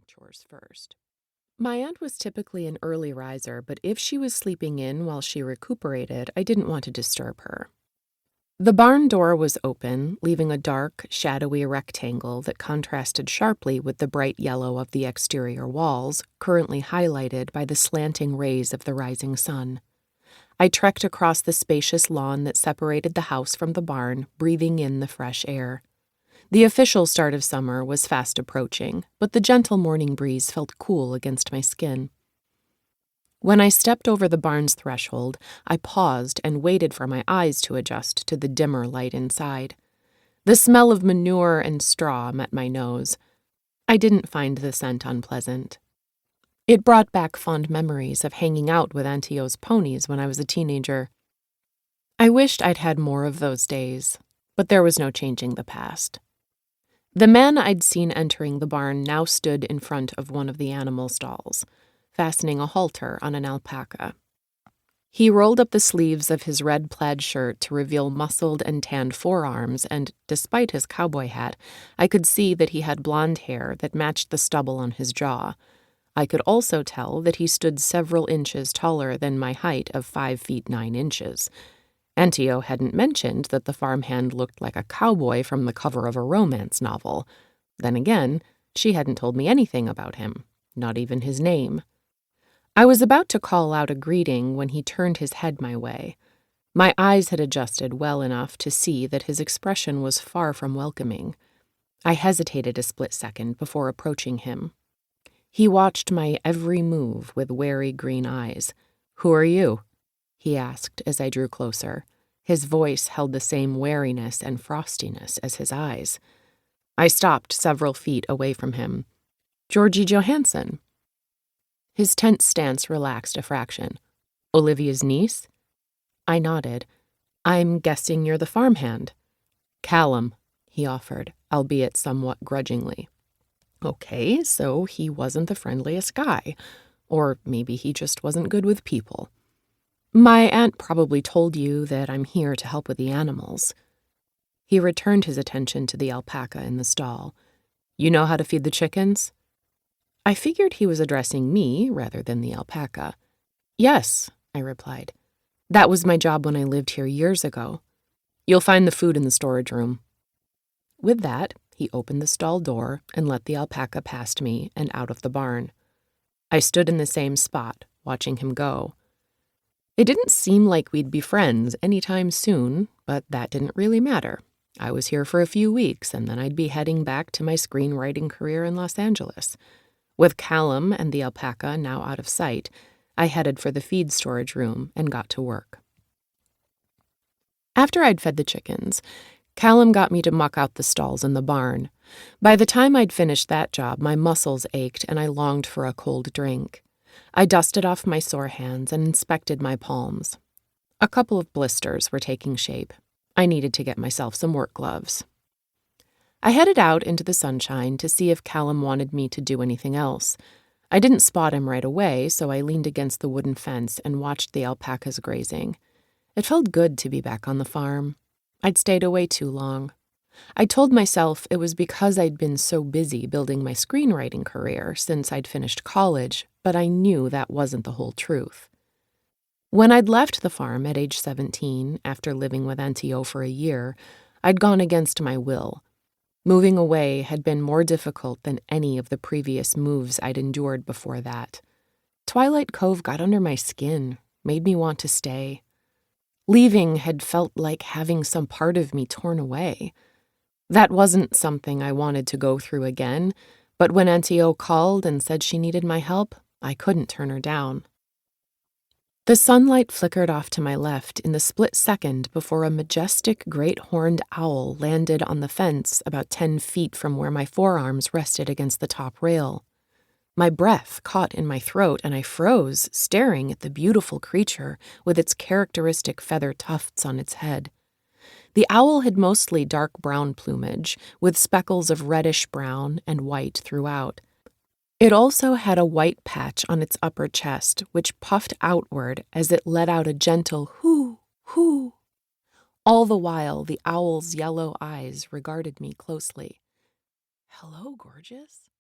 chores first. My aunt was typically an early riser, but if she was sleeping in while she recuperated, I didn't want to disturb her. The barn door was open, leaving a dark, shadowy rectangle that contrasted sharply with the bright yellow of the exterior walls, currently highlighted by the slanting rays of the rising sun. I trekked across the spacious lawn that separated the house from the barn, breathing in the fresh air. The official start of summer was fast approaching, but the gentle morning breeze felt cool against my skin. When I stepped over the barn's threshold, I paused and waited for my eyes to adjust to the dimmer light inside. The smell of manure and straw met my nose. I didn't find the scent unpleasant. It brought back fond memories of hanging out with Auntie O's ponies when I was a teenager. I wished I'd had more of those days, but there was no changing the past. The man I'd seen entering the barn now stood in front of one of the animal stalls, fastening a halter on an alpaca. He rolled up the sleeves of his red plaid shirt to reveal muscled and tanned forearms, and, despite his cowboy hat, I could see that he had blonde hair that matched the stubble on his jaw. I could also tell that he stood several inches taller than my height of 5 feet 9 inches. Auntie O hadn't mentioned that the farmhand looked like a cowboy from the cover of a romance novel. Then again, she hadn't told me anything about him, not even his name. I was about to call out a greeting when he turned his head my way. My eyes had adjusted well enough to see that his expression was far from welcoming. I hesitated a split second before approaching him. He watched my every move with wary green eyes. "Who are you?" he asked as I drew closer. His voice held the same wariness and frostiness as his eyes. I stopped several feet away from him. "Georgie Johansen." His tense stance relaxed a fraction. "Olivia's niece?" I nodded. "I'm guessing you're the farmhand." "Callum," he offered, albeit somewhat grudgingly. Okay, so he wasn't the friendliest guy. Or maybe he just wasn't good with people. "My aunt probably told you that I'm here to help with the animals." He returned his attention to the alpaca in the stall. "You know how to feed the chickens?" I figured he was addressing me rather than the alpaca. "Yes," I replied. "That was my job when I lived here years ago. You'll find the food in the storage room." With that, he opened the stall door and let the alpaca past me and out of the barn. I stood in the same spot, watching him go. It didn't seem like we'd be friends anytime soon, but that didn't really matter. I was here for a few weeks, and then I'd be heading back to my screenwriting career in Los Angeles. With Callum and the alpaca now out of sight, I headed for the feed storage room and got to work. After I'd fed the chickens, Callum got me to muck out the stalls in the barn. By the time I'd finished that job, my muscles ached and I longed for a cold drink. I dusted off my sore hands and inspected my palms. A couple of blisters were taking shape. I needed to get myself some work gloves. I headed out into the sunshine to see if Callum wanted me to do anything else. I didn't spot him right away, so I leaned against the wooden fence and watched the alpacas grazing. It felt good to be back on the farm. I'd stayed away too long. I told myself it was because I'd been so busy building my screenwriting career since I'd finished college, but I knew that wasn't the whole truth. When I'd left the farm at age 17, after living with Auntie O for a year, I'd gone against my will. Moving away had been more difficult than any of the previous moves I'd endured before that. Twilight Cove got under my skin, made me want to stay. Leaving had felt like having some part of me torn away. That wasn't something I wanted to go through again, but when Auntie O called and said she needed my help, I couldn't turn her down. The sunlight flickered off to my left in the split second before a majestic great-horned owl landed on the fence about 10 feet from where my forearms rested against the top rail. My breath caught in my throat and I froze, staring at the beautiful creature with its characteristic feather tufts on its head. The owl had mostly dark brown plumage, with speckles of reddish-brown and white throughout. It also had a white patch on its upper chest, which puffed outward as it let out a gentle hoo, hoo. All the while, the owl's yellow eyes regarded me closely. "Hello, gorgeous?"